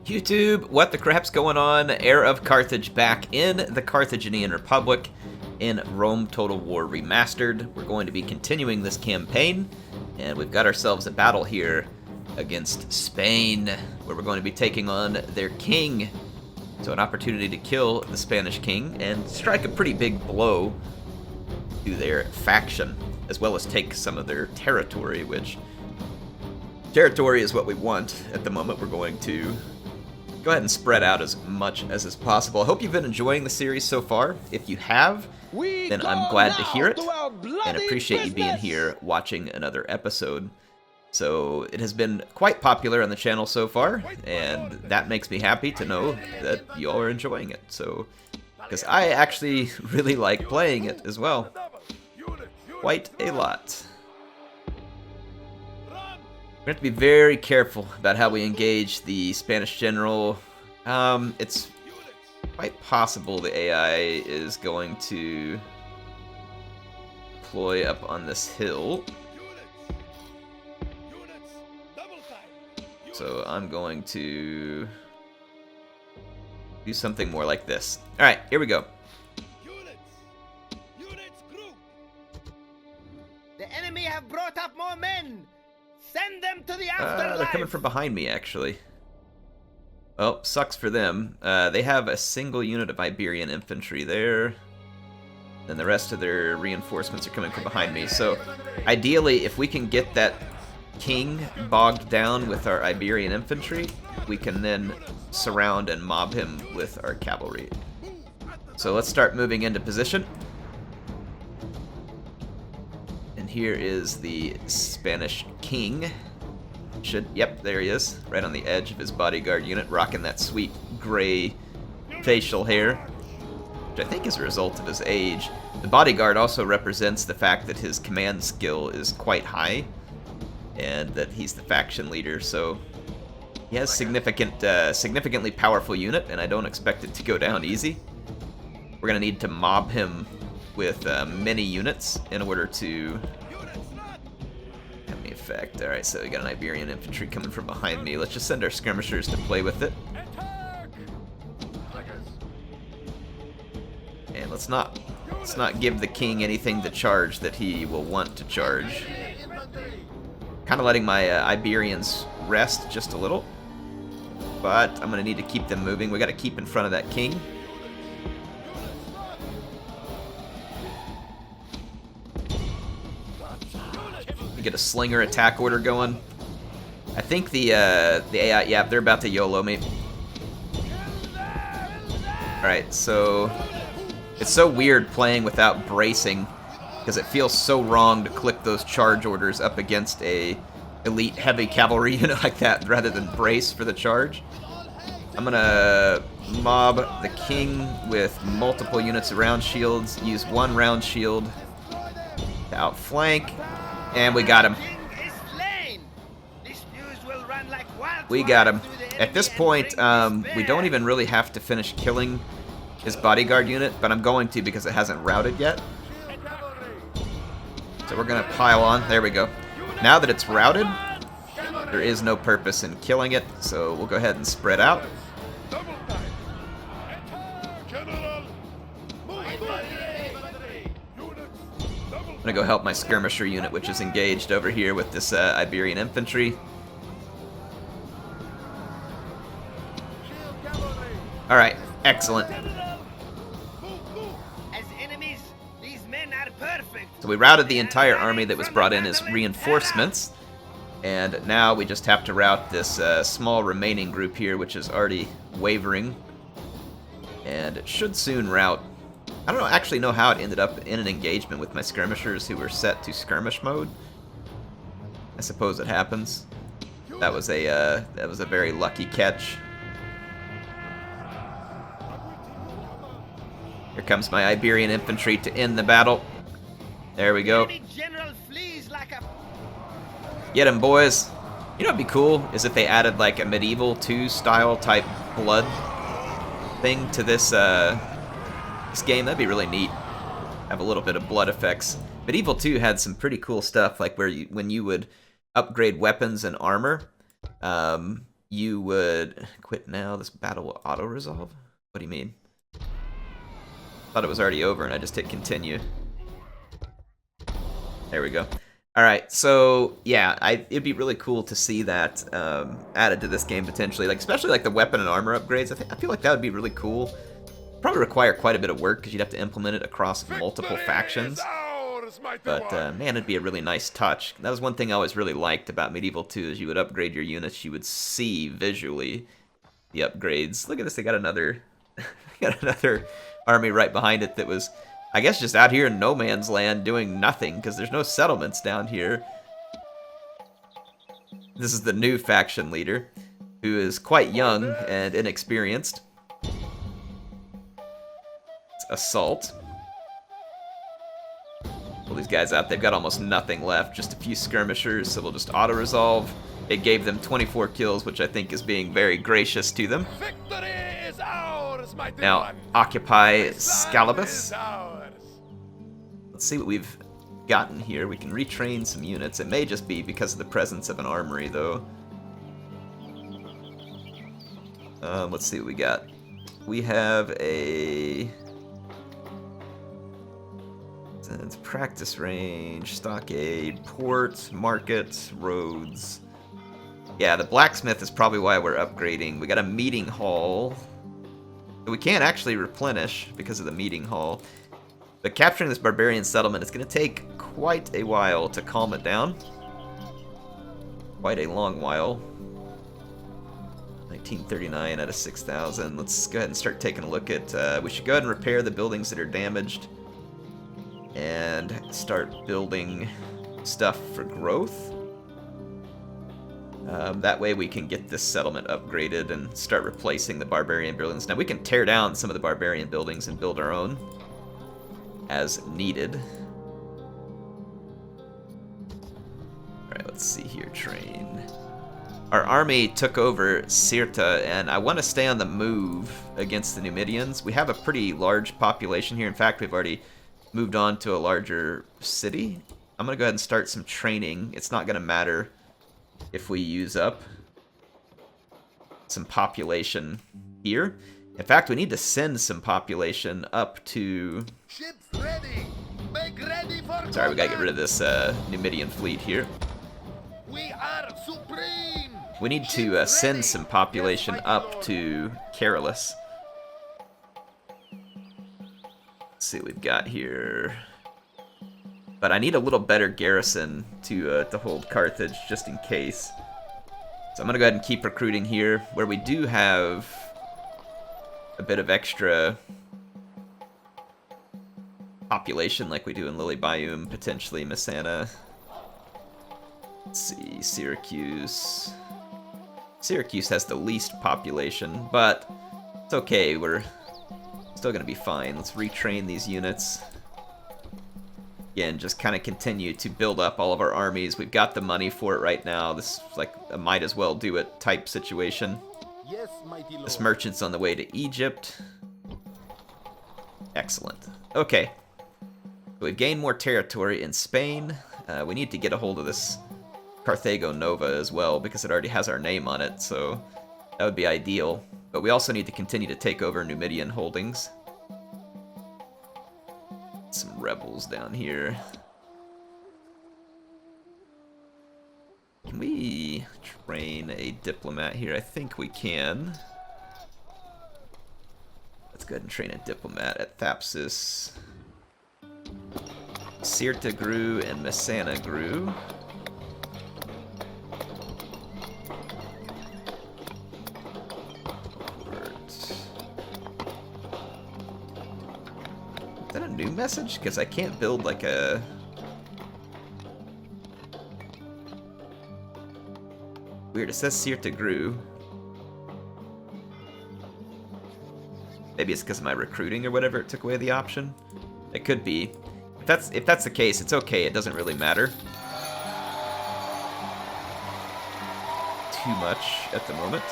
YouTube, what the crap's going on? Heir of Carthage back in the Carthaginian Republic in Rome Total War Remastered. We're going to be continuing this campaign, and we've got ourselves a battle here against Spain, where we're going to be taking on their king. So an opportunity to kill the Spanish king and strike a pretty big blow to their faction, as well as take some of their territory, which territory is what we want at the moment. We're going to go ahead and spread out as much as is possible. I hope you've been enjoying the series so far. If you have, then I'm glad to hear it and appreciate you being here watching another episode. So it has been quite popular on the channel so far, and that makes me happy to know that you all are enjoying it. So, because I actually really like playing it as well. Quite a lot. We have to be very careful about how we engage the Spanish general. It's quite possible the AI is going to deploy up on this hill. So I'm going to do something more like this. Alright, here we go. The enemy have brought up more men. Send them to the afterlife. They're coming from behind me, actually. Well, sucks for them. They have a single unit of Iberian infantry there. And the rest of their reinforcements are coming from behind me. So, ideally, if we can get that king bogged down with our Iberian infantry, we can then surround and mob him with our cavalry. So let's start moving into position. And here is the Spanish king. Yep, there he is, right on the edge of his bodyguard unit, rocking that sweet gray facial hair, which I think is a result of his age. The bodyguard also represents the fact that his command skill is quite high, and that he's the faction leader, so he has significantly powerful unit, and I don't expect it to go down easy. We're gonna need to mob him with many units in order to have the effect. Alright, so we got an Iberian infantry coming from behind me. Let's just send our skirmishers to play with it. And let's not give the king anything to charge that he will want to charge. Kind of letting my Iberians rest just a little, but I'm going to need to keep them moving. We got to keep in front of that king. We get a slinger attack order going. I think the AI, yeah, they're about to YOLO me. Alright, so it's so weird playing without bracing, because it feels so wrong to click those charge orders up against a elite heavy cavalry unit like that rather than brace for the charge. I'm gonna mob the king with multiple units of round shields, use one round shield to outflank, and we got him. We got him. At this point, we don't even really have to finish killing his bodyguard unit, but I'm going to because it hasn't routed yet. So we're going to pile on. There we go. Now that it's routed, there is no purpose in killing it, so we'll go ahead and spread out. I'm going to go help my skirmisher unit, which is engaged over here with this Iberian infantry. Alright, excellent. So we routed the entire army that was brought in as reinforcements, and now we just have to rout this small remaining group here, which is already wavering, and it should soon rout. I don't actually know how it ended up in an engagement with my skirmishers who were set to skirmish mode. I suppose it happens. That was a very lucky catch. Here comes my Iberian infantry to end the battle. There we go. Get him, boys. You know what'd be cool is if they added like a Medieval 2 style type blood thing to this this game. That'd be really neat. Have a little bit of blood effects. Medieval 2 had some pretty cool stuff, like when you would upgrade weapons and armor, you would quit now. This battle will auto-resolve? What do you mean? Thought it was already over and I just hit continue. There we go. Alright, so yeah, it'd be really cool to see that added to this game potentially. Like, especially like the weapon and armor upgrades. I feel like that would be really cool. Probably require quite a bit of work because you'd have to implement it across multiple factions. But man, it'd be a really nice touch. That was one thing I always really liked about Medieval 2 is you would upgrade your units, you would see visually the upgrades. Look at this, they got another army right behind it that was, I guess, just out here in no man's land doing nothing because there's no settlements down here. This is the new faction leader, who is quite young and inexperienced. It's Assault. Pull these guys out. They've got almost nothing left, just a few skirmishers, so we'll just auto-resolve. It gave them 24 kills, which I think is being very gracious to them. Victory is ours, mighty Now, one. occupy Scalabus. Let's see what we've gotten here. We can retrain some units. It may just be because of the presence of an armory, though. Let's see what we got. We have a... It's practice range, stockade, port, market, roads. Yeah, the blacksmith is probably why we're upgrading. We got a meeting hall. We can't actually replenish because of the meeting hall. But capturing this barbarian settlement is going to take quite a while to calm it down. Quite a long while. 1939 out of 6,000. Let's go ahead and start taking a look at... we should go ahead and repair the buildings that are damaged. And start building stuff for growth. That way we can get this settlement upgraded and start replacing the barbarian buildings. Now we can tear down some of the barbarian buildings and build our own as needed. Alright, let's see here, train. Our army took over Cirta, and I want to stay on the move against the Numidians. We have a pretty large population here. In fact, we've already moved on to a larger city. I'm going to go ahead and start some training. It's not going to matter if we use up some population here. In fact, we need to send some population up to... Ships ready. Make ready for Sorry, we got to get rid of this Numidian fleet here. We are supreme. We need to send some population up to Carolus. Let's see what we've got here. But I need a little better garrison to hold Carthage, just in case. So I'm going to go ahead and keep recruiting here, where we do have a bit of extra population, like we do in Lily Bayou, potentially Messana. Let's see, Syracuse. Syracuse has the least population, but it's okay, we're still going to be fine. Let's retrain these units. Again, just kind of continue to build up all of our armies. We've got the money for it right now. This is like a might as well do it type situation. Yes, mighty lord. This merchant's on the way to Egypt. Excellent. Okay. We've gained more territory in Spain. We need to get a hold of this Carthago Nova as well, because it already has our name on it, so that would be ideal. But we also need to continue to take over Numidian holdings. Some rebels down here. Can we train a diplomat here? I think we can. Let's go ahead and train a diplomat at Thapsus. Cirta grew and Messana grew. Is that a new message? Because I can't build like a... Weird, it says Cirta grew. Maybe it's because of my recruiting or whatever, it took away the option. It could be. If that's the case, it's okay, it doesn't really matter too much at the moment.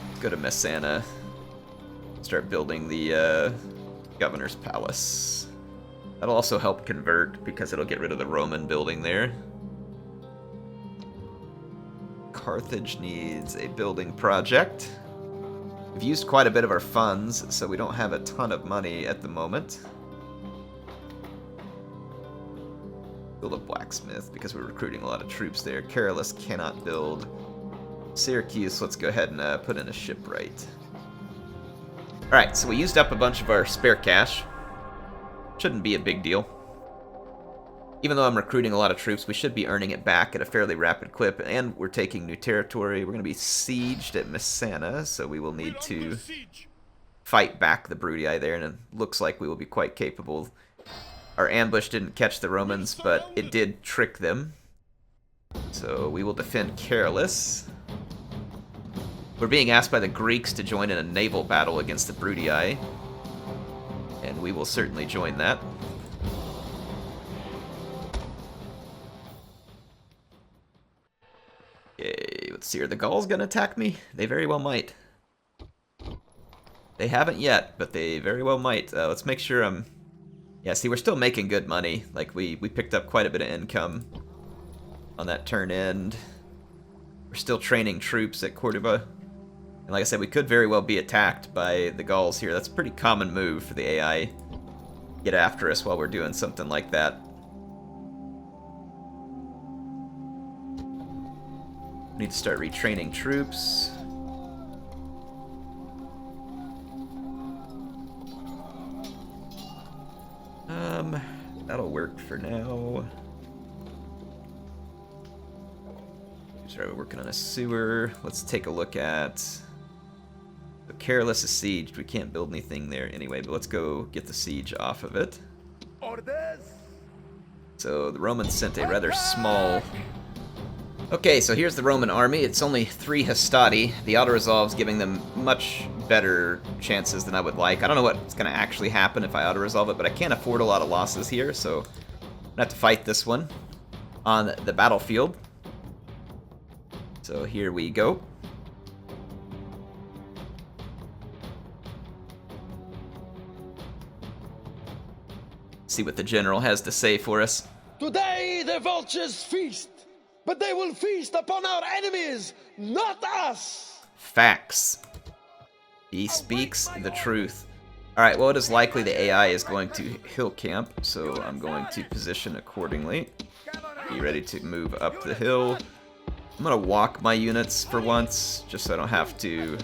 Let's go to Messana. Start building the governor's palace. That'll also help convert because it'll get rid of the Roman building there. Carthage needs a building project. We've used quite a bit of our funds, so we don't have a ton of money at the moment. Build a blacksmith because we're recruiting a lot of troops there. Carolus cannot build. Syracuse, let's go ahead and put in a shipwright. Alright, so we used up a bunch of our spare cash. Shouldn't be a big deal. Even though I'm recruiting a lot of troops, we should be earning it back at a fairly rapid clip, and we're taking new territory. We're going to be sieged at Messana, so we will need to fight back the Brudii there, and it looks like we will be quite capable. Our ambush didn't catch the Romans, but it did trick them. So we will defend Carolus. We're being asked by the Greeks to join in a naval battle against the Brudii, and we will certainly join that. Okay, let's see. Are the Gauls gonna attack me? They very well might. They haven't yet, but they very well might. Let's make sure I'm... Yeah, see, we're still making good money. Like, we picked up quite a bit of income on that turn end. We're still training troops at Cordoba. And like I said, we could very well be attacked by the Gauls here. That's a pretty common move for the AI. Get after us while we're doing something like that. Need to start retraining troops. That'll work for now. Sorry, we're working on a sewer. Let's take a look at... So Carolus is sieged. We can't build anything there anyway, but let's go get the siege off of it. So the Romans sent a rather small... Okay, so here's the Roman army. It's only 3 Hastati. The auto-resolve's giving them much better chances than I would like. I don't know what's going to actually happen if I auto-resolve it, but I can't afford a lot of losses here, so I'm going to have to fight this one on the battlefield. So here we go. See what the general has to say for us. Today the vultures feast, but they will feast upon our enemies, not us! Facts. He speaks the truth. Alright, well, it is likely the AI is going to hill camp, so I'm going to position accordingly. Be ready to move up the hill. I'm going to walk my units for once, just so I don't have to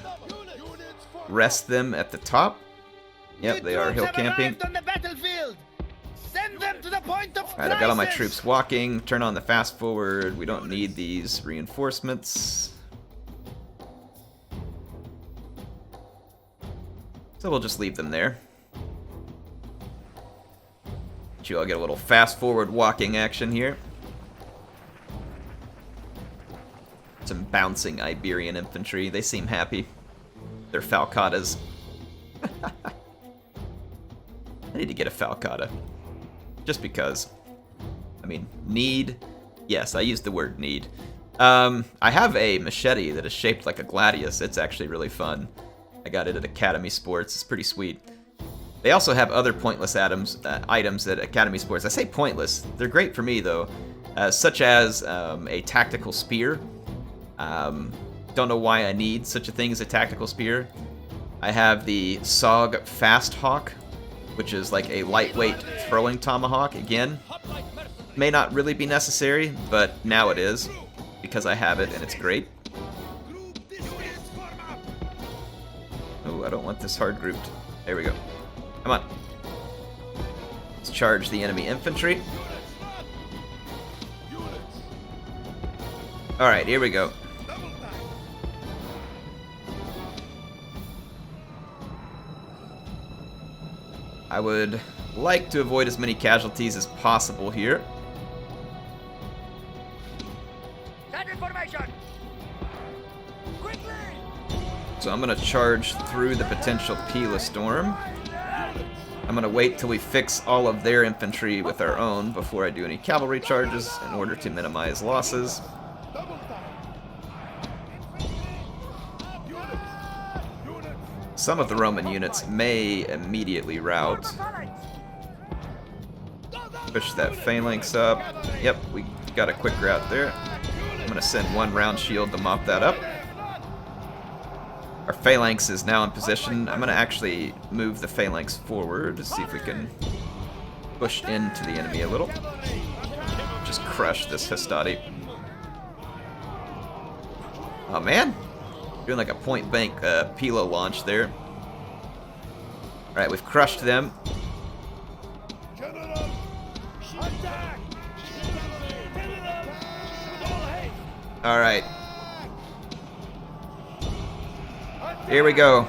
rest them at the top. Yep, they are hill camping. Alright, I've got all my troops walking. Turn on the fast forward. We don't need these reinforcements. So we'll just leave them there. You all get a little fast forward walking action here. Some bouncing Iberian infantry. They seem happy. They're falcatas. I need to get a falcata. Just because. I mean, need. Yes, I used the word need. I have a machete that is shaped like a gladius. It's actually really fun. I got it at Academy Sports. It's pretty sweet. They also have other pointless items at Academy Sports. I say pointless. They're great for me, though. Such as a tactical spear. Don't know why I need such a thing as a tactical spear. I have the SOG Fast Hawk, which is like a lightweight throwing tomahawk. Again, may not really be necessary, but now it is, because I have it and it's great. Oh, I don't want this hard grouped. There we go. Come on. Let's charge the enemy infantry. Alright, here we go. I would like to avoid as many casualties as possible here. So I'm going to charge through the potential Pila Storm. I'm going to wait till we fix all of their infantry with our own before I do any cavalry charges in order to minimize losses. Some of the Roman units may immediately rout. Push that phalanx up. Yep, we got a quick rout there. I'm going going to send one round shield to mop that up. Our phalanx is now in position. I'm going to actually move the phalanx forward to see if we can push into the enemy a little. Just crush this Hastati. Oh man, doing like a point blank Pilo launch there. Alright, we've crushed them. Alright. Here we go.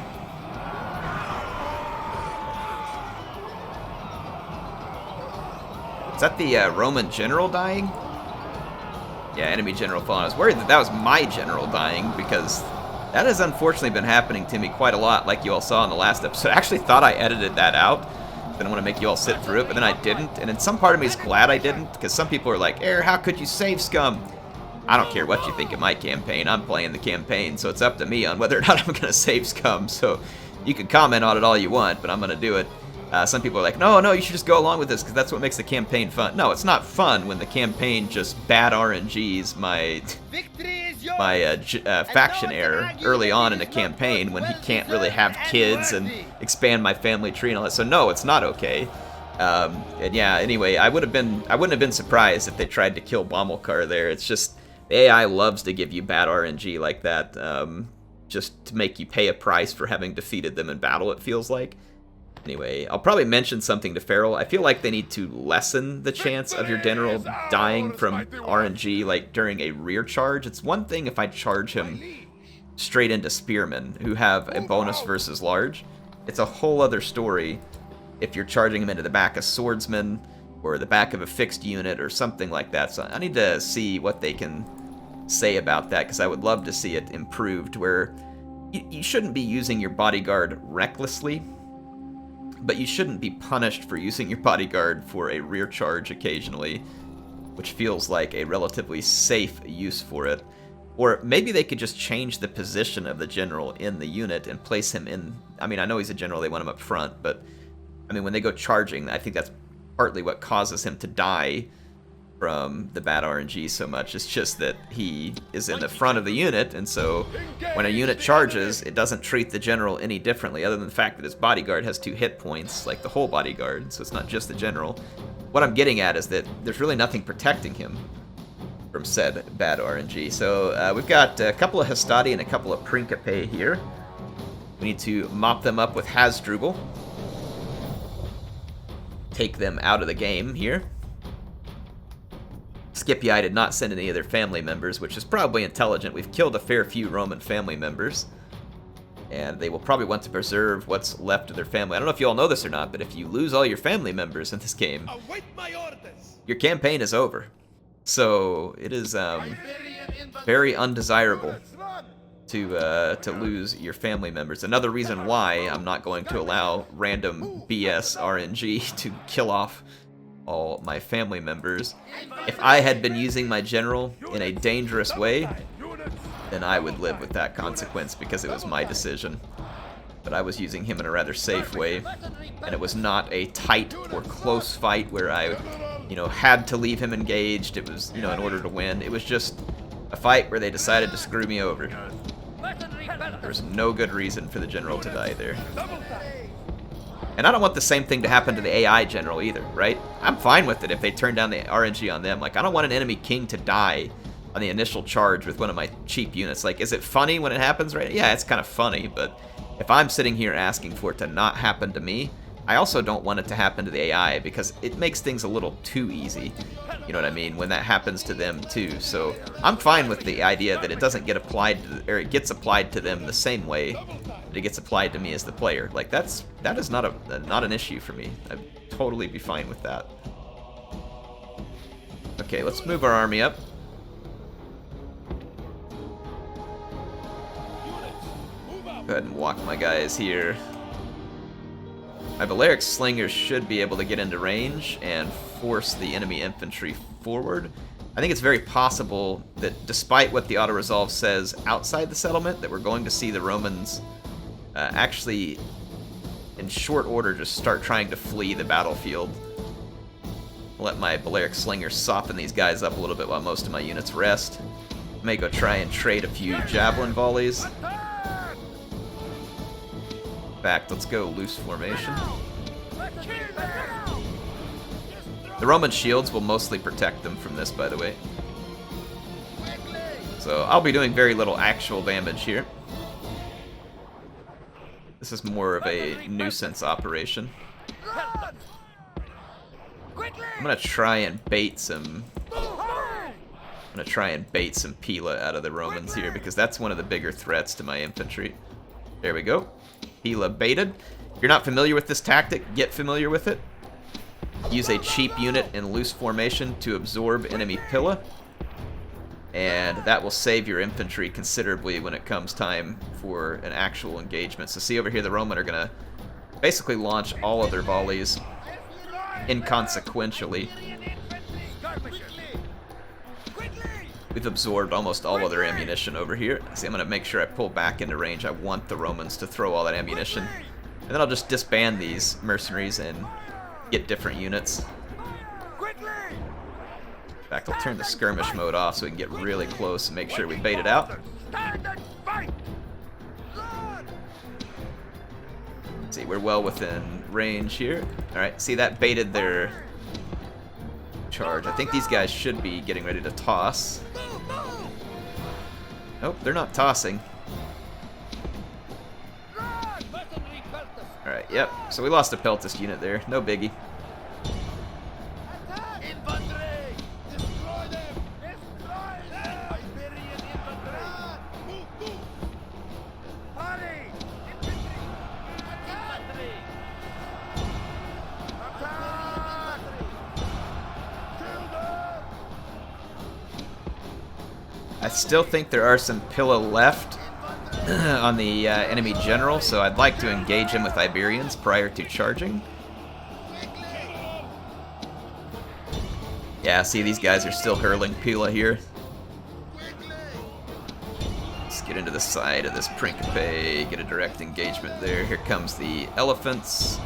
Is that the Roman general dying? Yeah, enemy general fallen. I was worried that that was my general dying, because that has unfortunately been happening to me quite a lot, like you all saw in the last episode. I actually thought I edited that out. Didn't want to make you all sit through it, but then I didn't. And then some part of me is glad I didn't, because some people are like, Air, how could you save scum? I don't care what you think of my campaign. I'm playing the campaign, so it's up to me on whether or not I'm going to save scum. So you can comment on it all you want, but I'm going to do it. Some people are like, no, you should just go along with this because that's what makes the campaign fun. No, it's not fun when the campaign just bad RNGs my faction heir early on in a campaign when he can't really have kids and expand my family tree and all that. So no, it's not okay. And yeah, anyway, I wouldn't have been surprised if they tried to kill Bommelkar there. It's just the AI loves to give you bad RNG like that, just to make you pay a price for having defeated them in battle, it feels like. Anyway, I'll probably mention something to Farrell. I feel like they need to lessen the chance of your general dying from RNG, like during a rear charge. It's one thing if I charge him straight into Spearmen, who have a bonus versus large. It's a whole other story if you're charging him into the back of Swordsmen, or the back of a fixed unit, or something like that. So I need to see what they can say about that, because I would love to see it improved, where you shouldn't be using your bodyguard recklessly, but you shouldn't be punished for using your bodyguard for a rear charge occasionally, which feels like a relatively safe use for it. Or maybe they could just change the position of the general in the unit and place him in... I mean, I know he's a general, they want him up front, but I mean, when they go charging, I think that's partly what causes him to die from the bad RNG so much. It's just that he is in the front of the unit, and so when a unit charges, it doesn't treat the general any differently, other than the fact that his bodyguard has 2 hit points, like the whole bodyguard, so it's not just the general. What I'm getting at is that there's really nothing protecting him from said bad RNG. So we've got a couple of Hastati and a couple of Principe here. We need to mop them up with Hasdrubal. Take them out of the game here. Scipii did not send any of their family members, which is probably intelligent. We've killed a fair few Roman family members, and they will probably want to preserve what's left of their family. I don't know if you all know this or not, but if you lose all your family members in this game, your campaign is over. So it is very undesirable to lose your family members. Another reason why I'm not going to allow random BS RNG to kill off all my family members. If I had been using my general in a dangerous way, then I would live with that consequence because it was my decision. But I was using him in a rather safe way, and it was not a tight or close fight where I, had to leave him engaged. It was, in order to win. It was just a fight where they decided to screw me over. There was no good reason for the general to die there. And I don't want the same thing to happen to the AI general either, right? I'm fine with it if they turn down the RNG on them. Like, I don't want an enemy king to die on the initial charge with one of my cheap units. Like, is it funny when it happens, right? Yeah, it's kind of funny, but if I'm sitting here asking for it to not happen to me, I also don't want it to happen to the AI because it makes things a little too easy. You know what I mean? When that happens to them too. So I'm fine with the idea that it doesn't get applied to, or it gets applied to them the same way that it gets applied to me as the player. Like that is not an issue for me. I'd totally be fine with that. Okay, let's move our army up. Go ahead and walk my guys here. My Balearic Slingers should be able to get into range and force the enemy infantry forward. I think it's very possible that despite what the auto-resolve says outside the settlement, that we're going to see the Romans actually, in short order, just start trying to flee the battlefield. I'll let my Balearic Slingers soften these guys up a little bit while most of my units rest. May go try and trade a few javelin volleys. In fact, let's go loose formation. The Roman shields will mostly protect them from this, by the way. So I'll be doing very little actual damage here. This is more of a nuisance operation. I'm gonna try and bait some... Pila out of the Romans here, because that's one of the bigger threats to my infantry. There we go. Pila baited. If you're not familiar with this tactic, get familiar with it. Use a cheap unit in loose formation to absorb enemy Pila. And that will save your infantry considerably when it comes time for an actual engagement. So see over here, the Roman are going to basically launch all of their volleys inconsequentially. We've absorbed almost all of their ammunition over here. See, I'm going to make sure I pull back into range. I want the Romans to throw all that ammunition. And then I'll just disband these mercenaries and get different units. In fact, I'll turn the skirmish mode off so we can get really close and make sure we bait it out. See, we're well within range here. Alright, see, that baited their charge. I think these guys should be getting ready to toss. Nope, they're not tossing. Alright, yep. So we lost a Peltist unit there. No biggie. I still think there are some Pila left on the enemy general, so I'd like to engage him with Iberians prior to charging. Yeah, see, these guys are still hurling Pila here. Let's get into the side of this Principe, get a direct engagement there. Here comes the elephants.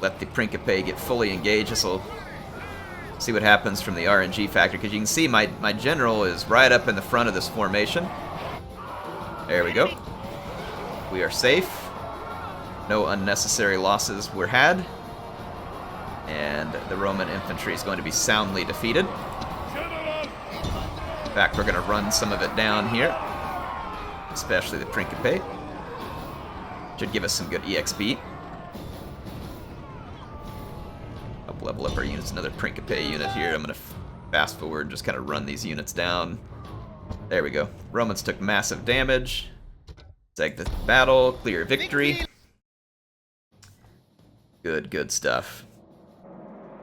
Let the Principe get fully engaged. This will see what happens from the RNG factor, because you can see my general is right up in the front of this formation. There we go. We are safe. No unnecessary losses were had. And the Roman infantry is going to be soundly defeated. In fact, we're going to run some of it down here. Especially the Principe. Should give us some good EXP. Level up our units. Another Principe unit here. I'm going to fast forward, just kind of run these units down. There we go. Romans took massive damage. Exit the battle. Clear victory. Good stuff.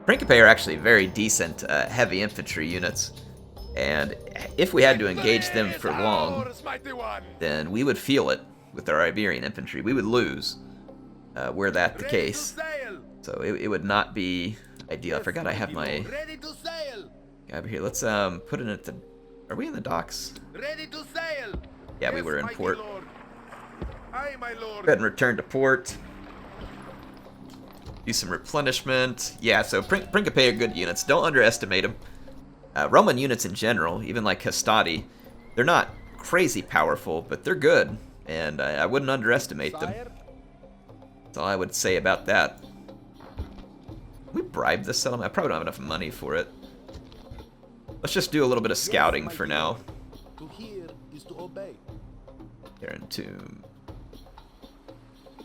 Principe are actually very decent heavy infantry units. And if we had to engage them for long, then we would feel it with our Iberian infantry. We would lose were that the case. So it would not be ideal. I forgot I have my guy over here. Let's put it at the... Are we in the docks? Yeah, we were in port. Go ahead and return to port. Do some replenishment. Yeah, so Principe are good units. Don't underestimate them. Roman units in general, even like Hastati, they're not crazy powerful, but they're good. And I wouldn't underestimate them. That's all I would say about that. Can we bribe this settlement? I probably don't have enough money for it. Let's just do a little bit of scouting for now. To hear is to obey. Baron Tomb.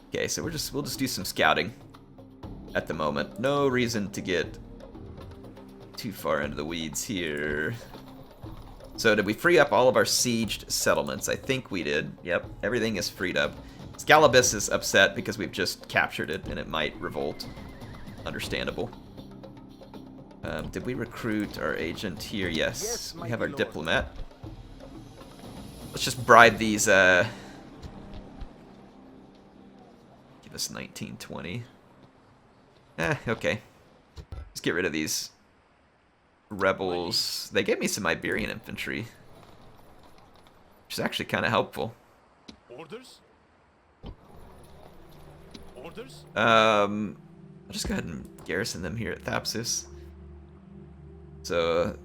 Okay, so we'll just do some scouting at the moment. No reason to get too far into the weeds here. So did we free up all of our sieged settlements? I think we did. Yep, everything is freed up. Scalabus is upset because we've just captured it and it might revolt. Understandable. Did we recruit our agent here? Yes, we have our diplomat. Let's just bribe these, give us 1920. Okay. Let's get rid of these rebels. They gave me some Iberian infantry, which is actually kind of helpful. Orders? Orders? I'll just go ahead and garrison them here at Thapsus. So,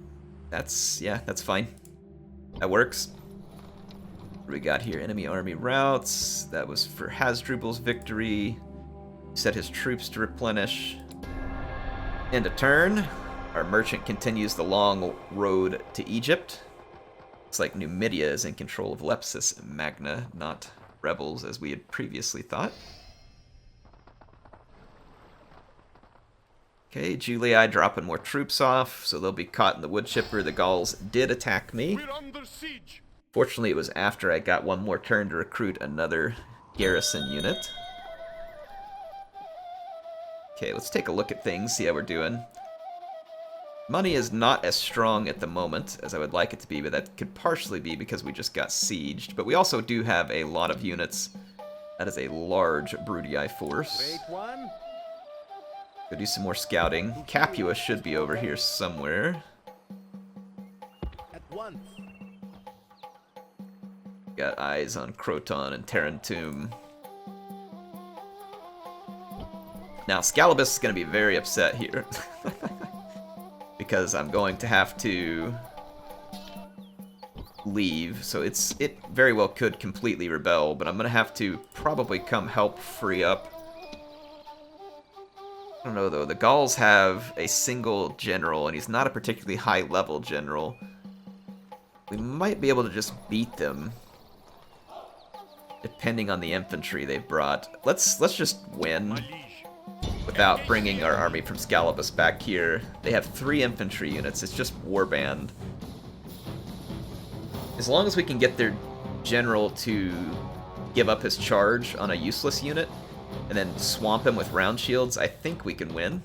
that's fine. That works. What do we got here? Enemy army routes. That was for Hasdrubal's victory. Set his troops to replenish. End of turn. Our merchant continues the long road to Egypt. Looks like Numidia is in control of Lepsis Magna, not rebels as we had previously thought. Okay, Julii dropping more troops off, so they'll be caught in the wood chipper. The Gauls did attack me. We're under siege. Fortunately, it was after I got one more turn to recruit another garrison unit. Okay, let's take a look at things, see how we're doing. Money is not as strong at the moment as I would like it to be, but that could partially be because we just got sieged. But we also do have a lot of units. That is a large Brudii force. Great one. Go do some more scouting. Capua should be over here somewhere. At once. Got eyes on Croton and Tarentum. Now, Scalabus is going to be very upset here. Because I'm going to have to leave. So it very well could completely rebel, but I'm going to have to probably come help free up. I don't know, though. The Gauls have a single general, and he's not a particularly high-level general. We might be able to just beat them, depending on the infantry they've brought. Let's just win without bringing our army from Scalabus back here. They have 3 infantry units. It's just warband. As long as we can get their general to give up his charge on a useless unit, and then swamp him with round shields, I think we can win.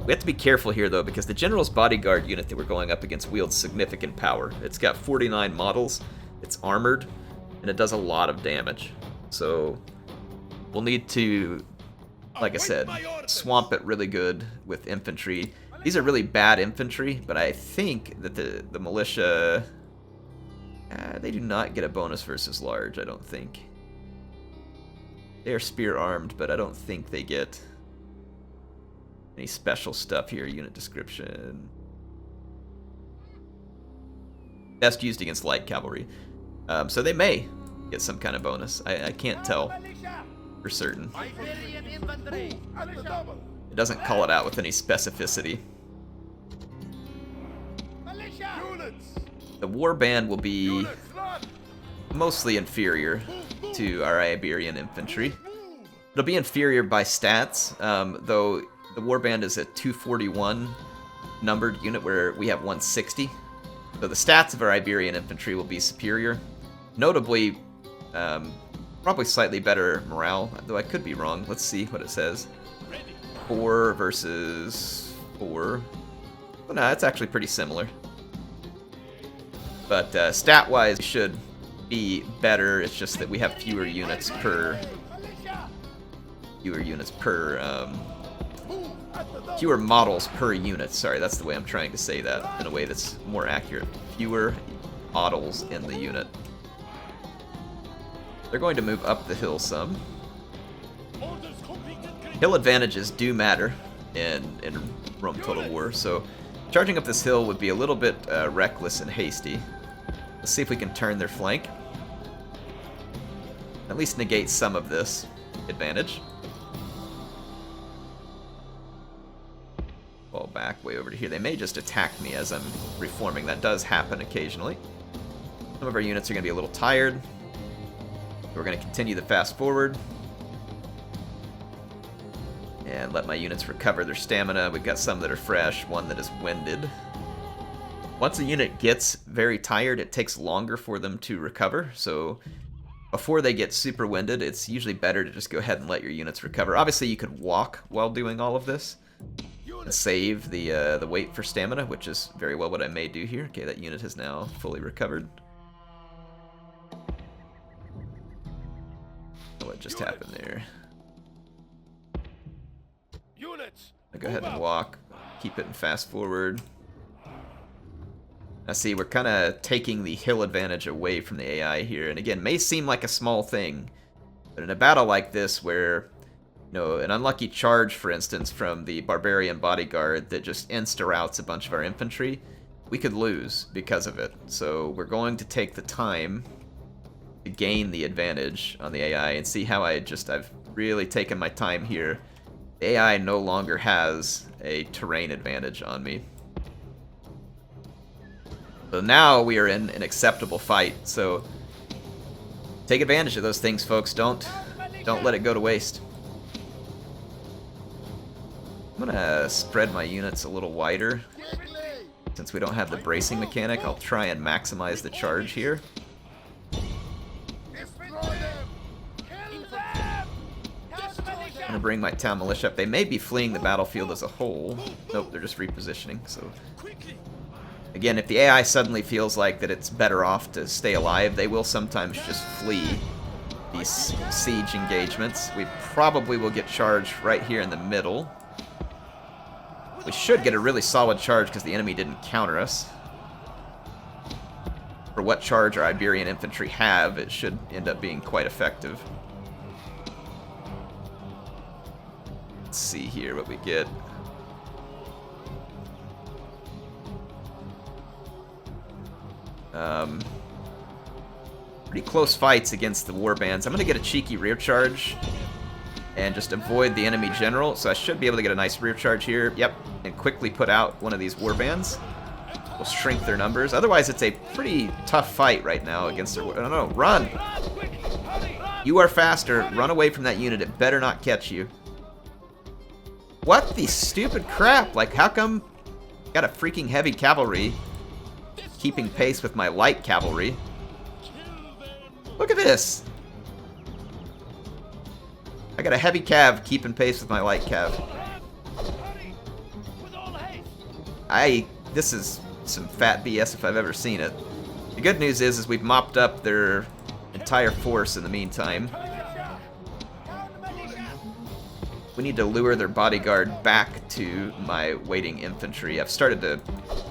We have to be careful here, though, because the General's Bodyguard unit that we're going up against wields significant power. It's got 49 models, it's armored, and it does a lot of damage. So we'll need to, like I said, swamp it really good with infantry. These are really bad infantry, but I think that the militia... they do not get a bonus versus large, I don't think. They are spear-armed, but I don't think they get any special stuff here. Unit description. Best used against light cavalry. So they may get some kind of bonus. I can't tell for certain. Iberian infantry. It doesn't call it out with any specificity. Militia. The warband will be mostly inferior to our Iberian infantry. It'll be inferior by stats, though the warband is a 241 numbered unit where we have 160. So the stats of our Iberian infantry will be superior. Notably, probably slightly better morale, though I could be wrong. Let's see what it says. 4 versus 4. Well, no, it's actually pretty similar. But stat-wise, it should be better. It's just that we have fewer units per fewer models per unit. Sorry, that's the way I'm trying to say that in a way that's more accurate. Fewer models in the unit. They're going to move up the hill some. Hill advantages do matter in Rome Total War, so charging up this hill would be a little bit reckless and hasty. Let's see if we can turn their flank. At least negate some of this advantage. Fall back way over to here. They may just attack me as I'm reforming. That does happen occasionally. Some of our units are going to be a little tired. We're going to continue the fast forward. And let my units recover their stamina. We've got some that are fresh, one that is winded. Once a unit gets very tired, it takes longer for them to recover. So before they get super winded, it's usually better to just go ahead and let your units recover. Obviously, you could walk while doing all of this and save the weight for stamina, which is very well what I may do here. Okay, that unit has now fully recovered. What just happened there? I'll go ahead and walk, keep it in fast forward. Now see, we're kind of taking the hill advantage away from the AI here, and again, may seem like a small thing, but in a battle like this where, you know, an unlucky charge, for instance, from the Barbarian Bodyguard that just insta-routes a bunch of our infantry, we could lose because of it. So we're going to take the time to gain the advantage on the AI and see how I've really taken my time here. The AI no longer has a terrain advantage on me. So now we are in an acceptable fight. So take advantage of those things, folks. Don't let it go to waste. I'm gonna spread my units a little wider. Since we don't have the bracing mechanic, I'll try and maximize the charge here. I'm gonna bring my town militia up. They may be fleeing the battlefield as a whole. Nope, they're just repositioning. So again, if the AI suddenly feels like that it's better off to stay alive, they will sometimes just flee these siege engagements. We probably will get charged right here in the middle. We should get a really solid charge because the enemy didn't counter us. For what charge our Iberian infantry have, it should end up being quite effective. Let's see here what we get. Pretty close fights against the warbands. I'm going to get a cheeky rear charge and just avoid the enemy general. So I should be able to get a nice rear charge here. Yep, and quickly put out one of these warbands. We'll shrink their numbers. Otherwise, it's a pretty tough fight right now against their... No, run! You are faster. Run away from that unit. It better not catch you. What the stupid crap? Like, how come I got a freaking heavy cavalry keeping pace with my light cavalry? Look at this. I got a heavy cav keeping pace with my light cav. This is some fat BS if I've ever seen it. The good news is we've mopped up their entire force in the meantime. We need to lure their bodyguard back to my waiting infantry. I've started to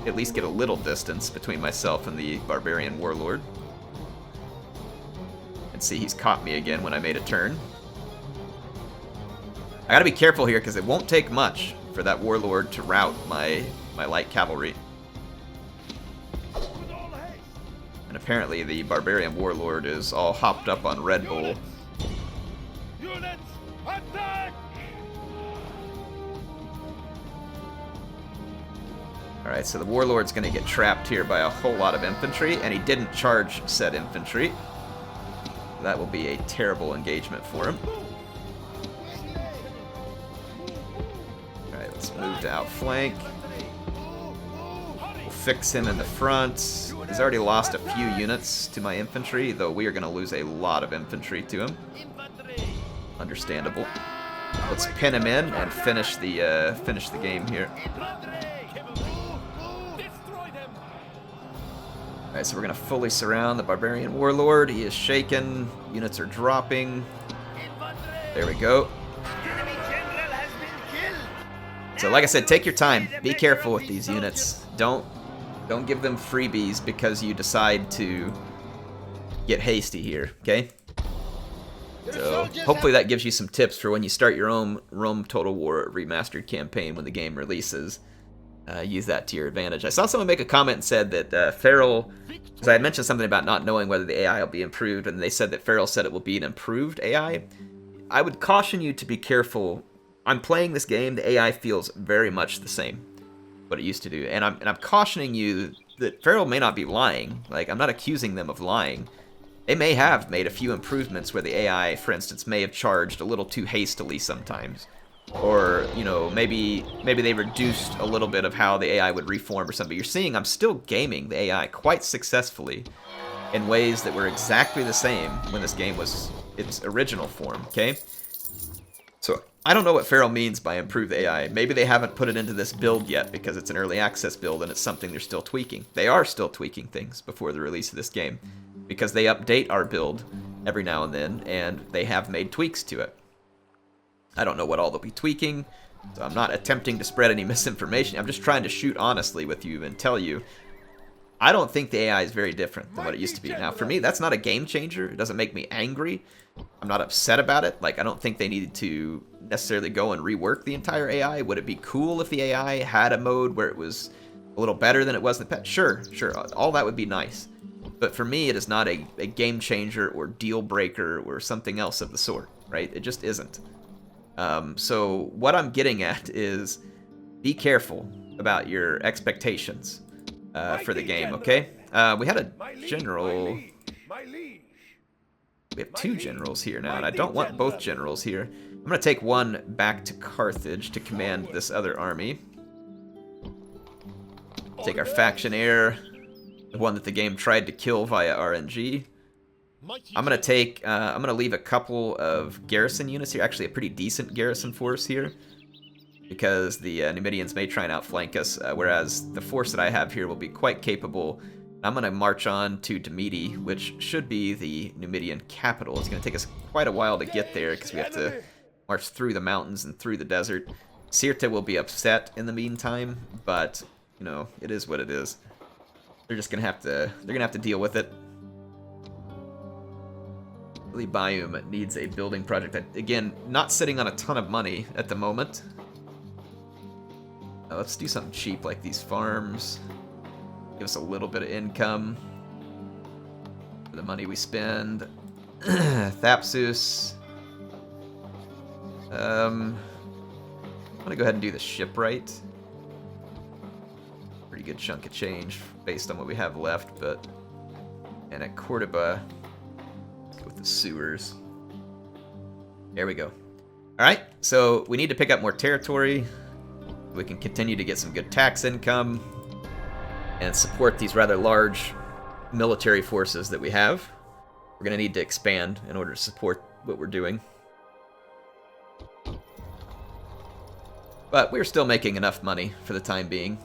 at least get a little distance between myself and the barbarian warlord. And see, he's caught me again when I made a turn. I gotta be careful here because it won't take much for that warlord to rout my light cavalry. And apparently the barbarian warlord is all hopped up on Red Bull. Units, attack! Alright, so the warlord's gonna get trapped here by a whole lot of infantry, and he didn't charge said infantry. That will be a terrible engagement for him. Alright, let's move to outflank. We'll fix him in the front. He's already lost a few units to my infantry, though we are going to lose a lot of infantry to him. Understandable. Let's pin him in and finish the game here. Alright, so we're going to fully surround the barbarian warlord. He is shaken. Units are dropping. There we go. So like I said, take your time. Be careful with these units. Don't give them freebies because you decide to get hasty here, okay? So hopefully that gives you some tips for when you start your own Rome Total War Remastered campaign when the game releases. Use that to your advantage. I saw someone make a comment and said that Feral, because I had mentioned something about not knowing whether the AI will be improved, and they said that Feral said it will be an improved AI. I would caution you to be careful. I'm playing this game, the AI feels very much the same, what it used to do, and I'm cautioning you that Feral may not be lying. Like, I'm not accusing them of lying. They may have made a few improvements where the AI, for instance, may have charged a little too hastily sometimes. Or, you know, maybe they reduced a little bit of how the AI would reform or something. You're seeing I'm still gaming the AI quite successfully in ways that were exactly the same when this game was its original form, okay? So, I don't know what Feral means by improved AI. Maybe they haven't put it into this build yet because it's an early access build and it's something they're still tweaking. They are still tweaking things before the release of this game because they update our build every now and then, and they have made tweaks to it. I don't know what all they'll be tweaking, so I'm not attempting to spread any misinformation. I'm just trying to shoot honestly with you and tell you, I don't think the AI is very different than what it used to be. Now, for me, that's not a game changer. It doesn't make me angry. I'm not upset about it. Like, I don't think they needed to necessarily go and rework the entire AI. Would it be cool if the AI had a mode where it was a little better than it was in the past. Sure, sure, all that would be nice. But for me, it is not a game changer or deal breaker or something else of the sort, right? It just isn't. So what I'm getting at is be careful about your expectations for the game, okay? We had a general. We have two generals here now, and I don't want both generals here. I'm going to take one back to Carthage to command this other army. Take our faction heir, the one that the game tried to kill via RNG. I'm going to take, I'm going to leave a couple of garrison units here, actually a pretty decent garrison force here, because the Numidians may try and outflank us, whereas the force that I have here will be quite capable. I'm going to march on to Numidia, which should be the Numidian capital. It's going to take us quite a while to get there because we have to march through the mountains and through the desert. Sirte will be upset in the meantime, but, you know, it is what it is. They're just going to have to, they're going to have to deal with it. Bayum needs a building project. Again, not sitting on a ton of money at the moment. Let's do something cheap like these farms. Give us a little bit of income for the money we spend. Thapsus. I'm gonna go ahead and do the shipwright. Pretty good chunk of change based on what we have left, but and at Cordoba, let's go with the sewers. There we go. All right, so we need to pick up more territory. We can continue to get some good tax income and support these rather large military forces that we have. We're going to need to expand in order to support what we're doing. But we're still making enough money for the time being.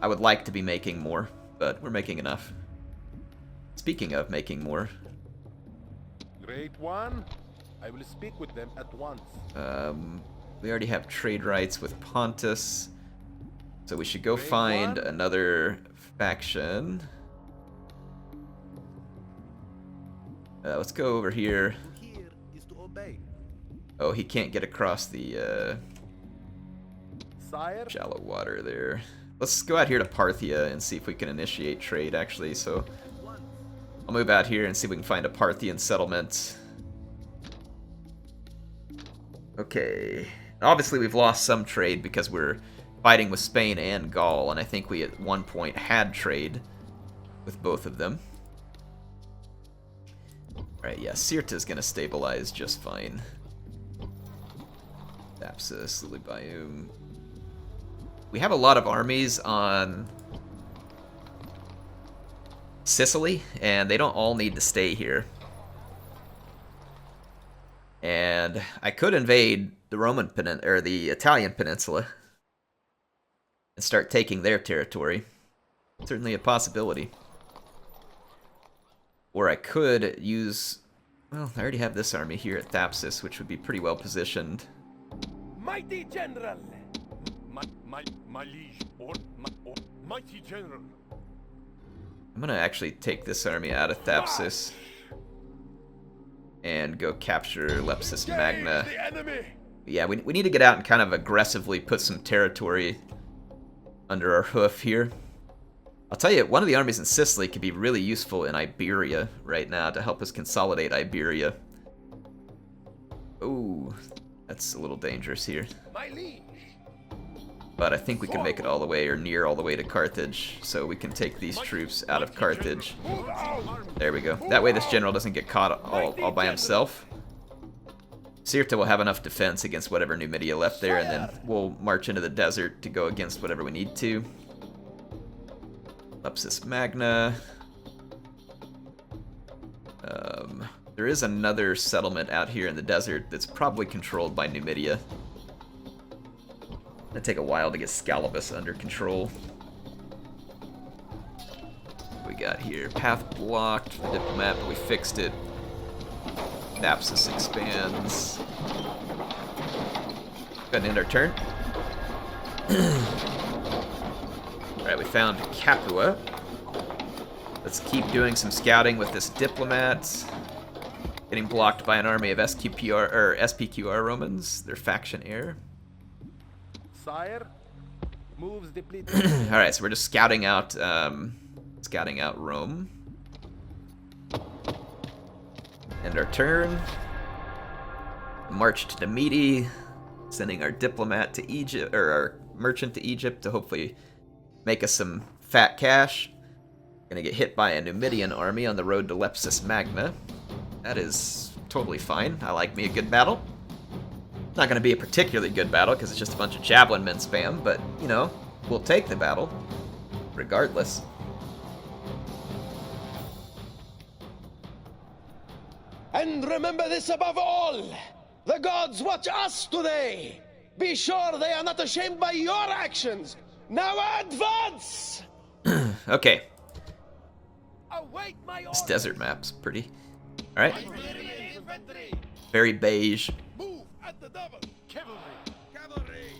I would like to be making more, but we're making enough. Speaking of making more. Great one. I will speak with them at once. We already have trade rights with Pontus. So we should go find another faction. Let's go over here. Oh, he can't get across the shallow water there. Let's go out here to Parthia and see if we can initiate trade, actually. So I'll move out here and see if we can find a Parthian settlement. Okay. Obviously, we've lost some trade because we're fighting with Spain and Gaul, and I think we at one point had trade with both of them. Alright, yeah, Sirte's gonna stabilize just fine. Thapsus, Lilybayum. We have a lot of armies on Sicily, and they don't all need to stay here. And I could invade the Roman peninsula, or the Italian peninsula, and start taking their territory. Certainly a possibility. Or I could use, well, I already have this army here at Thapsus, which would be pretty well positioned. Mighty general, my liege, mighty general. I'm gonna actually take this army out of Thapsus and go capture Lepsis Magna. Yeah, we need to get out and kind of aggressively put some territory under our hoof here. I'll tell you, one of the armies in Sicily could be really useful in Iberia right now to help us consolidate Iberia. Ooh, that's a little dangerous here. But I think we can make it all the way, or near all the way to Carthage, so we can take these troops out of Carthage. There we go. That way this general doesn't get caught all by himself. Sirte will have enough defense against whatever Numidia left there, and then we'll march into the desert to go against whatever we need to. Lepsis Magna. There is another settlement out here in the desert that's probably controlled by Numidia. It'll take a while to get Scalabus under control. We got here path blocked for the diplomat, but we fixed it. Thapsus expands. Go ahead and end our turn. Alright, we found Capua. Let's keep doing some scouting with this diplomat. Getting blocked by an army of SPQR Romans, their faction heir. Sire, Moves depleted. Alright, so we're just scouting out Rome. End our turn. March to Numidia, sending our diplomat to Egypt, or our merchant to Egypt to hopefully make us some fat cash. Gonna get hit by a Numidian army on the road to Lepsis Magna. That is totally fine. I like me a good battle. Not gonna be a particularly good battle because it's just a bunch of javelin men spam, but you know, we'll take the battle regardless. And remember this above all. The gods watch us today. Be sure they are not ashamed by your actions. Now advance! Okay, Await my this desert map's pretty. Alright. Very beige. Move at the double. Cavalry. Cavalry.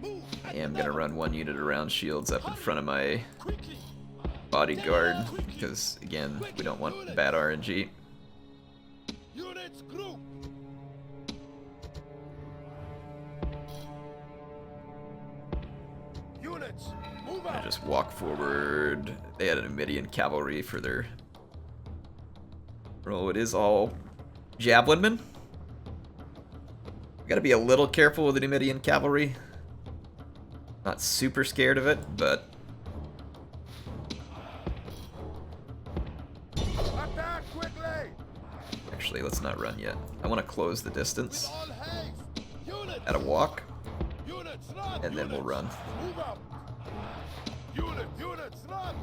Move. I am gonna run one unit around shields up in front of my bodyguard, because again, we don't want bad RNG. Units group. Units move I out. just walk forward. They had a Numidian cavalry for their. Oh, it is all javelinmen. Gotta be a little careful with the Numidian cavalry. Not super scared of it, but Attack quickly! actually, let's not run yet. I want to close the distance All haste. Units. at a walk, Units run. and then we'll run. Move out. Units run.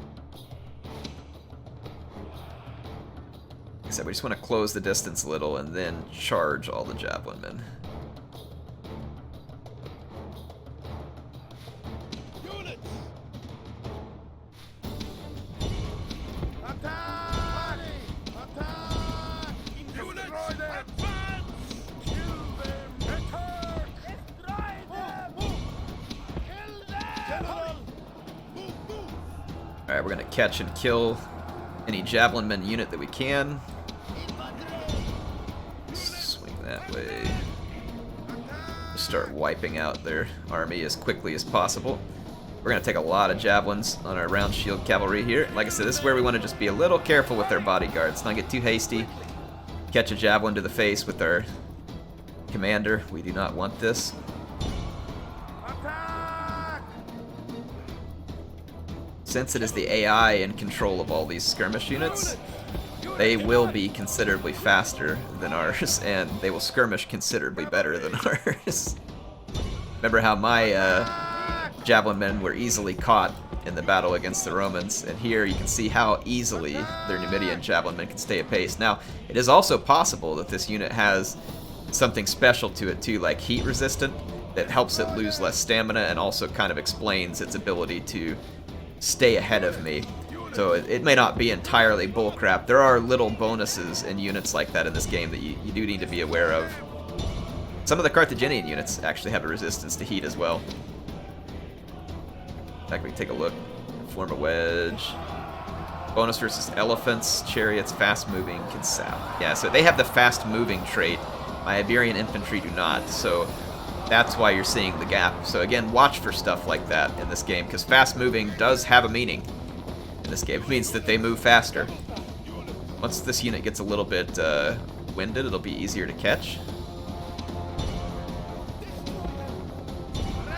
Like I said, we just want to close the distance a little and then charge all the javelin men. Units. Attack! Attack! Units. Destroy them! Advance. Kill them! Attack! Destroy them. Move. Kill them. General. Move. Move. Alright, we're gonna catch and kill any javelin men unit that we can. Swing that way. Just start wiping out their army as quickly as possible. We're gonna take a lot of javelins on our round shield cavalry here. Like I said, this is where we want to just be a little careful with our bodyguards, not get too hasty. Catch a javelin to the face with our commander. We do not want this. Attack! Since it is the AI in control of all these skirmish units, they will be considerably faster than ours, and they will skirmish considerably better than ours. Remember how my javelin men were easily caught in the battle against the Romans, and here you can see how easily their Numidian javelin men can stay apace. Now, it is also possible that this unit has something special to it too, like heat resistant, that helps it lose less stamina and also kind of explains its ability to stay ahead of me. So it may not be entirely bullcrap. There are little bonuses in units like that in this game that you do need to be aware of. Some of the Carthaginian units actually have a resistance to heat as well. In fact, we can take a look. Form a wedge. Bonus versus elephants, chariots, fast moving, can sap. Yeah, so they have the fast moving trait. My Iberian infantry do not, so that's why you're seeing the gap. So again, watch for stuff like that in this game, because fast moving does have a meaning in this game. It means that they move faster. Once this unit gets a little bit winded, it'll be easier to catch.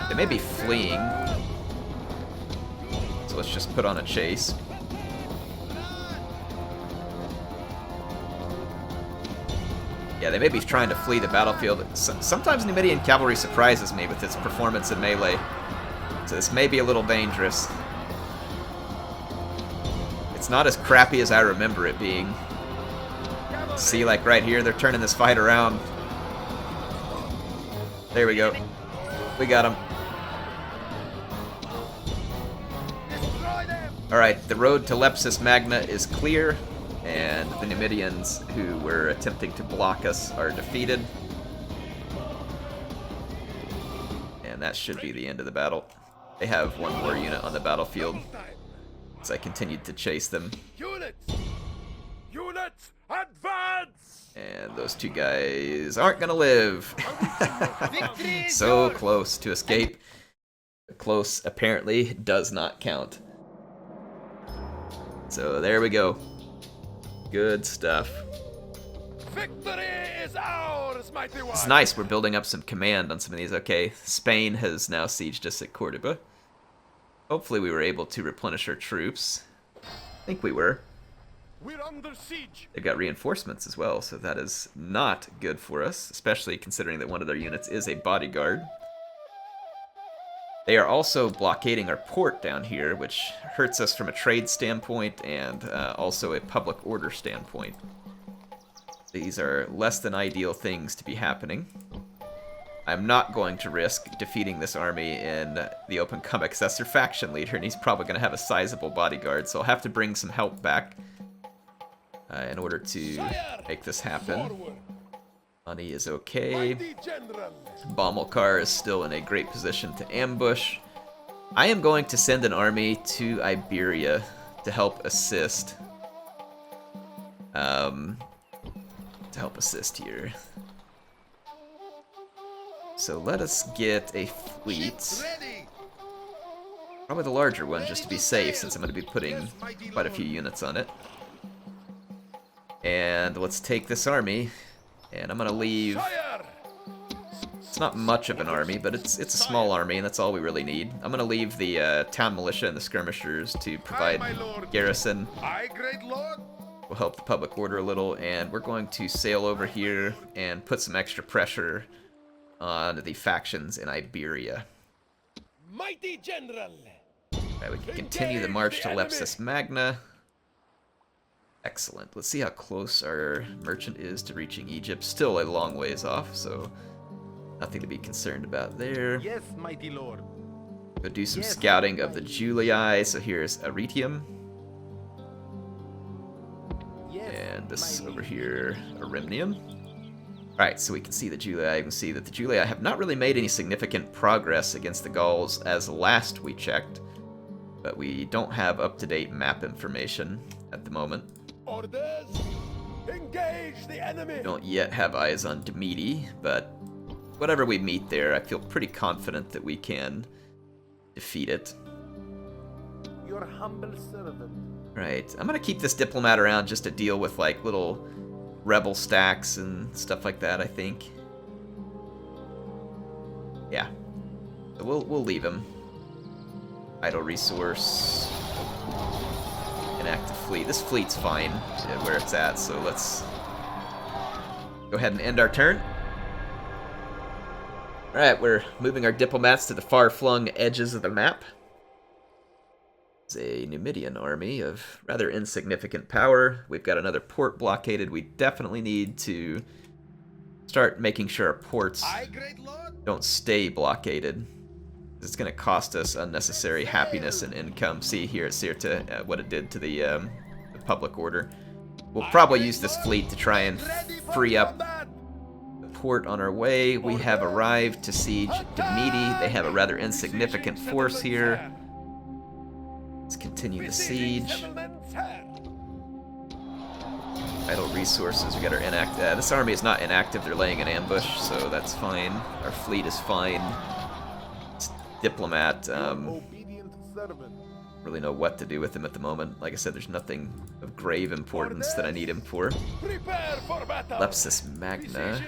They may be fleeing, so let's just put on a chase. Yeah, they may be trying to flee the battlefield. Sometimes Numidian cavalry surprises me with its performance in melee, so this may be a little dangerous. It's not as crappy as I remember it being. See, like right here, they're turning this fight around. There we go. We got him. Alright, the road to Lepsis Magna is clear, and the Numidians who were attempting to block us are defeated. And that should be the end of the battle. They have one more unit on the battlefield, as I continued to chase them. Units! Units! Advance! And those two guys aren't gonna live. So close to escape. Close apparently does not count. So there we go. Good stuff. Victory is ours, mighty one. It's nice, we're building up some command on some of these. Okay, Spain has now sieged us at Cordoba. Hopefully we were able to replenish our troops. I think we were. We're under siege. They've got reinforcements as well, so that is not good for us, especially considering that one of their units is a bodyguard. They are also blockading our port down here, which hurts us from a trade standpoint and also a public order standpoint. These are less than ideal things to be happening. I'm not going to risk defeating this army in the open combat because that's their faction leader, and he's probably going to have a sizable bodyguard, so I'll have to bring some help back in order to make this happen. Money is okay. Bommelkar is still in a great position to ambush. I am going to send an army to Iberia to help assist. Here. So let us get a fleet. Probably the larger one, just to be safe, since I'm going to be putting quite a few units on it. And let's take this army, and I'm going to leave... It's not much of an army, but it's a small army, and that's all we really need. I'm going to leave the town militia and the skirmishers to provide garrison. Will help the public order a little, and we're going to sail over here and put some extra pressure on the factions in Iberia. Mighty General! Alright, we can continue the march to Lepsis Magna. Excellent. Let's see how close our merchant is to reaching Egypt. Still a long ways off, so nothing to be concerned about there. Yes, mighty lord. Go do some scouting of the Julii. So here's Arretium. And this over here, Arimnium. Alright, so we can see the Julii. You can see that the Julii have not really made any significant progress against the Gauls as last we checked. But we don't have up-to-date map information at the moment. Orders! Engage the enemy! We don't yet have eyes on Demidi, but whatever we meet there, I feel pretty confident that we can defeat it. Your humble servant. Right, I'm gonna keep this diplomat around just to deal with like little rebel stacks and stuff like that, I think. Yeah. So we'll leave him. Idle resource. Inactive fleet. This fleet's fine where it's at, so let's go ahead and end our turn. Alright, we're moving our diplomats to the far-flung edges of the map. It's a Numidian army of rather insignificant power. We've got another port blockaded. We definitely need to start making sure our ports don't stay blockaded. It's going to cost us unnecessary happiness and income. See here at Sirte what it did to the public order. We'll probably use this fleet to try and free up the port on our way. We have arrived to siege Demidi. They have a rather insignificant force here. Let's continue the siege. Idle resources. We got our inactive. This army is not inactive. They're laying an ambush, so that's fine. Our fleet is fine. Diplomat, really know what to do with him at the moment. Like I said, there's nothing of grave importance that I need him for. Lepsis Magna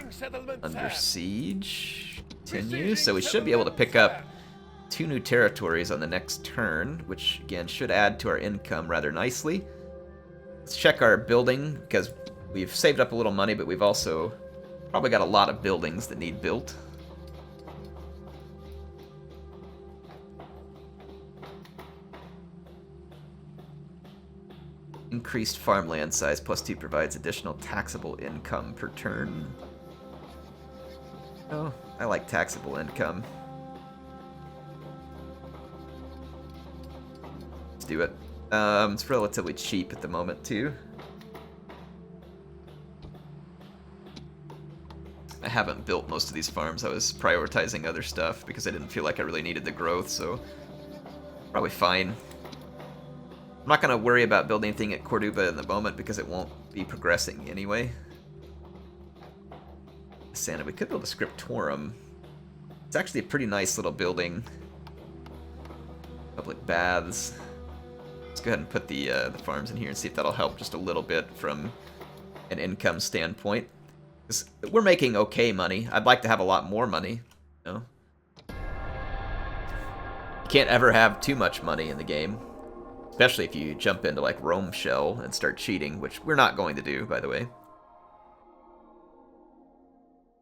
under siege. Continue. So we should be able to pick up 2 new territories on the next turn, which again should add to our income rather nicely. Let's check our building, because we've saved up a little money, but we've also probably got a lot of buildings that need built. Increased farmland size +2 provides additional taxable income per turn. Oh, I like taxable income. Let's do it. It's relatively cheap at the moment, too. I haven't built most of these farms. I was prioritizing other stuff because I didn't feel like I really needed the growth, so probably fine. I'm not going to worry about building anything at Cordoba in the moment because it won't be progressing anyway. Santa, we could build a scriptorum. It's actually a pretty nice little building. Public baths. Let's go ahead and put the farms in here and see if that'll help just a little bit from an income standpoint. 'Cause we're making okay money. I'd like to have a lot more money. You know? You can't ever have too much money in the game. Especially if you jump into like Rome Shell and start cheating, which we're not going to do, by the way.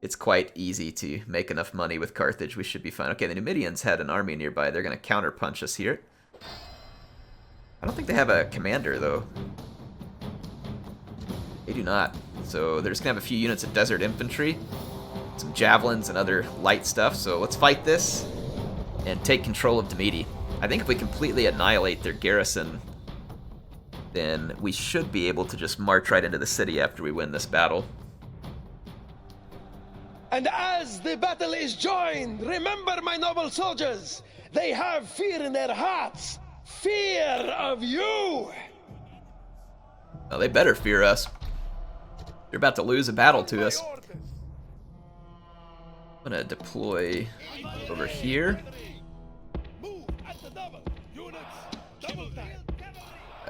It's quite easy to make enough money with Carthage. We should be fine. Okay, the Numidians had an army nearby. They're going to counterpunch us here. I don't think they have a commander, though. They do not. So they're just going to have a few units of desert infantry, some javelins and other light stuff. So let's fight this and take control of Numidia. I think if we completely annihilate their garrison, then we should be able to just march right into the city after we win this battle. And as the battle is joined, remember, my noble soldiers, they have fear in their hearts. Fear of you! Well, they better fear us. They're about to lose a battle to us. I'm gonna deploy over here.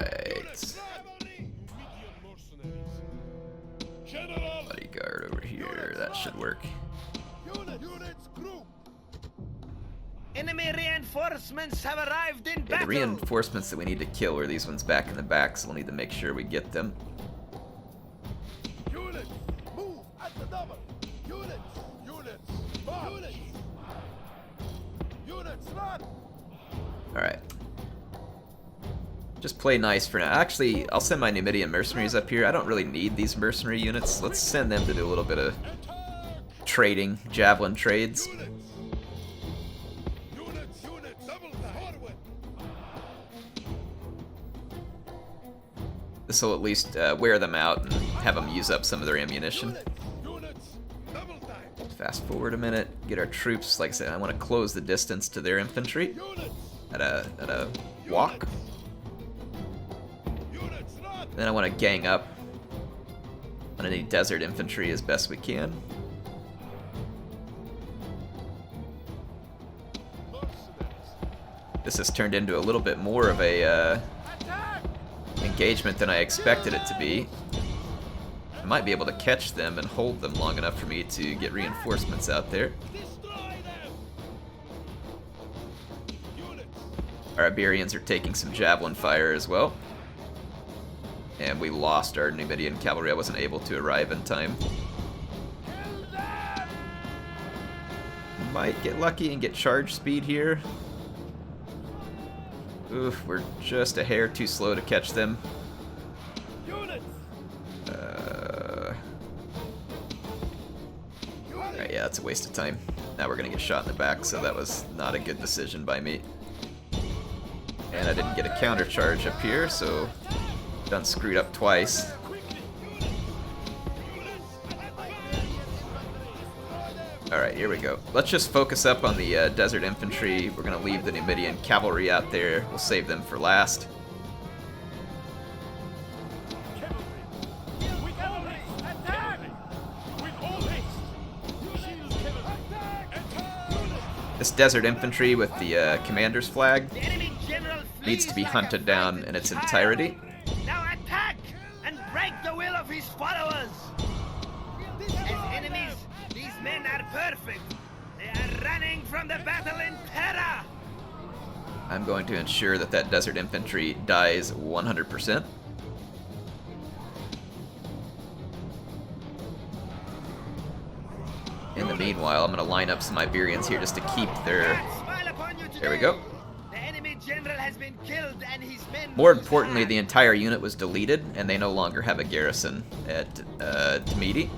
Right. Bodyguard over here. That should work. Enemy reinforcements have arrived in The battle. reinforcements that we need to kill are these ones back in the back, so we'll need to make sure we get them. Units, move at the double. Units, units, units, run. Alright. Just play nice for now. Actually, I'll send my Numidian mercenaries up here. I don't really need these mercenary units. Let's send them to do a little bit of trading, javelin trades. This will at least wear them out and have them use up some of their ammunition. Fast forward a minute, get our troops. Like I said, I want to close the distance to their infantry at a walk. Then I want to gang up on any desert infantry as best we can. This has turned into a little bit more of a engagement than I expected it to be. I might be able to catch them and hold them long enough for me to get reinforcements out there. Our Iberians are taking some javelin fire as well. And we lost our Numidian cavalry. I wasn't able to arrive in time. Might get lucky and get charge speed here. Oof, we're just a hair too slow to catch them. Alright, yeah, that's a waste of time. Now we're gonna get shot in the back, so that was not a good decision by me. And I didn't get a counter charge up here, so done screwed up twice. Alright, here we go. Let's just focus up on the desert infantry. We're going to leave the Numidian cavalry out there. We'll save them for last. This desert infantry with the commander's flag needs to be hunted down in its entirety. Now attack and break the will of his followers. As enemies, these men are perfect. They are running from the battle in terror. I'm going to ensure that that desert infantry dies 100%. In the meanwhile, I'm going to line up some Iberians here just to keep their... There we go. The enemy general has been killed and his men... More importantly, the entire unit was deleted, and they no longer have a garrison at Numidia.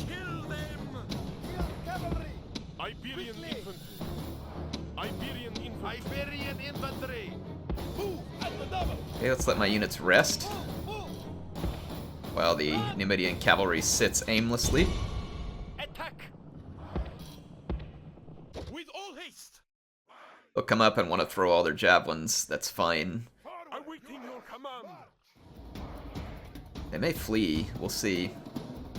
Kill them! Iberian infantry. Iberian infantry. Iberian infantry. Move at the double. Okay, let's let my units rest while the Numidian cavalry sits aimlessly. Attack! With all haste. They'll come up and want to throw all their javelins. That's fine. Awaiting your command. They may flee. We'll see.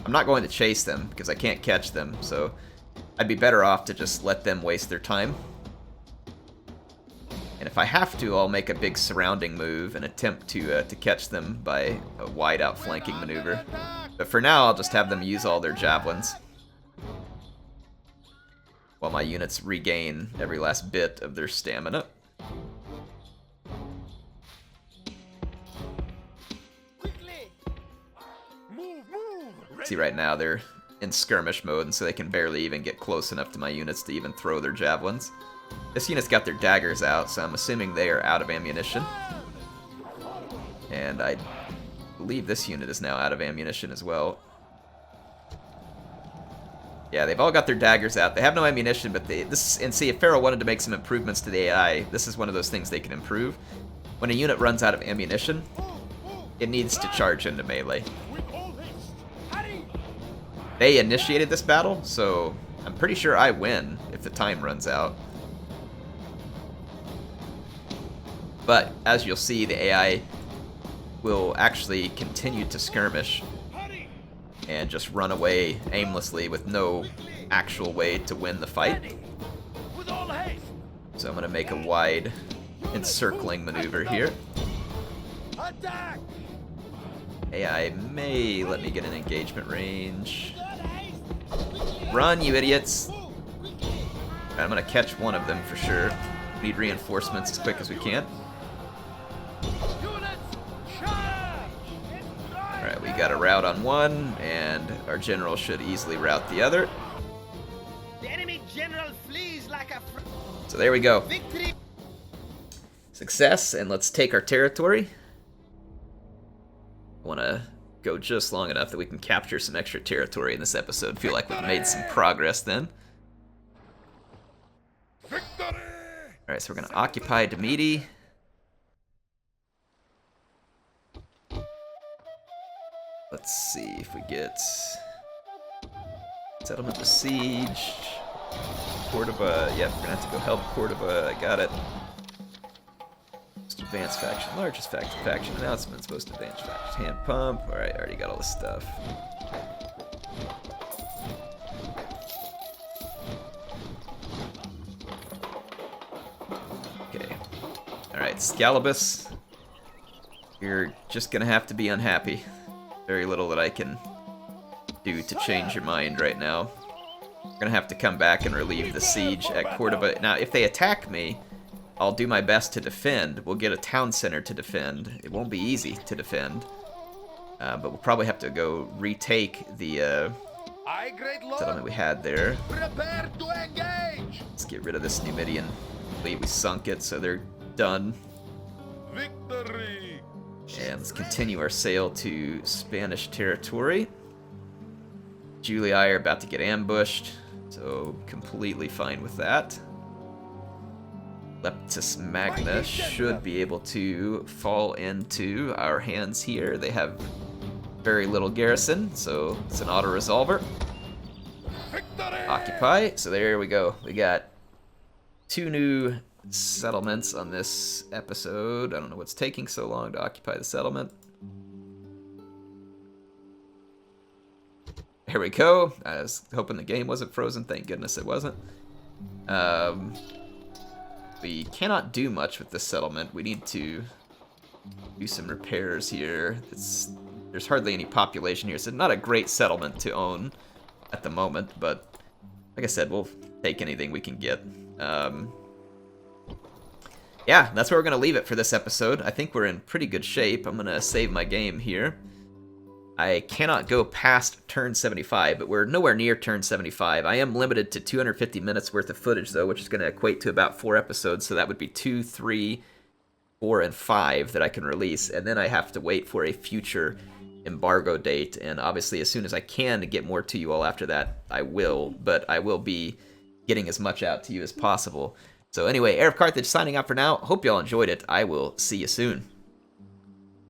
I'm not going to chase them because I can't catch them, so I'd be better off to just let them waste their time. And if I have to, I'll make a big surrounding move and attempt to catch them by a wide outflanking maneuver. But for now, I'll just have them use all their javelins, while my units regain every last bit of their stamina. See, right now they're in skirmish mode, and so they can barely even get close enough to my units to even throw their javelins. This unit's got their daggers out, so I'm assuming they are out of ammunition. And I believe this unit is now out of ammunition as well. Yeah, they've all got their daggers out. They have no ammunition, but and see, if Pharaoh wanted to make some improvements to the AI, this is one of those things they can improve. When a unit runs out of ammunition, it needs to charge into melee. They initiated this battle, so I'm pretty sure I win if the time runs out. But, as you'll see, the AI will actually continue to skirmish and just run away aimlessly with no actual way to win the fight. So I'm going to make a wide encircling maneuver here. AI may let me get an engagement range. Run, you idiots! I'm going to catch one of them for sure. We need reinforcements as quick as we can. Alright, we got a rout on one, and our general should easily rout the other. The enemy general flees like a So there we go. victory. Success, and let's take our territory. I want to go just long enough that we can capture some extra territory in this episode. Feel like we've made some progress then. Alright, so we're going to occupy Numidia. Let's see if we get settlement besieged. Cordoba, yep, we're gonna have to go help Cordoba. I got it. Most advanced faction, largest faction announcements, most advanced faction, hand pump. Alright, I already got all this stuff. Okay. Alright, Scalabus. You're just gonna have to be unhappy. Very little that I can do to change your mind right now. We're gonna have to come back and relieve the siege at Cordoba. Now, if they attack me, I'll do my best to defend. We'll get a town center to defend. It won't be easy to defend. But we'll probably have to go retake the settlement we had there. Let's get rid of this Numidian fleet. We sunk it, so they're done. Victory! And let's continue our sail to Spanish territory. Julii are about to get ambushed, so completely fine with that. Leptis Magna should be able to fall into our hands here. They have very little garrison, so it's an auto-resolver. Occupy. So there we go. We got 2 new settlements on this episode. I don't know what's taking so long to occupy the settlement. Here we go. I was hoping the game wasn't frozen. Thank goodness it wasn't. We cannot do much with this settlement. We need to do some repairs here. There's hardly any population here, so not a great settlement to own at the moment, but like I said, we'll take anything we can get. Yeah, that's where we're going to leave it for this episode. I think we're in pretty good shape. I'm going to save my game here. I cannot go past turn 75, but we're nowhere near turn 75. I am limited to 250 minutes worth of footage, though, which is going to equate to about 4 episodes, so that would be 2, 3, 4, and 5 that I can release, and then I have to wait for a future embargo date, and obviously as soon as I can get more to you all after that, I will, but I will be getting as much out to you as possible. So anyway, HeirofCarthage signing out for now. Hope you all enjoyed it. I will see you soon.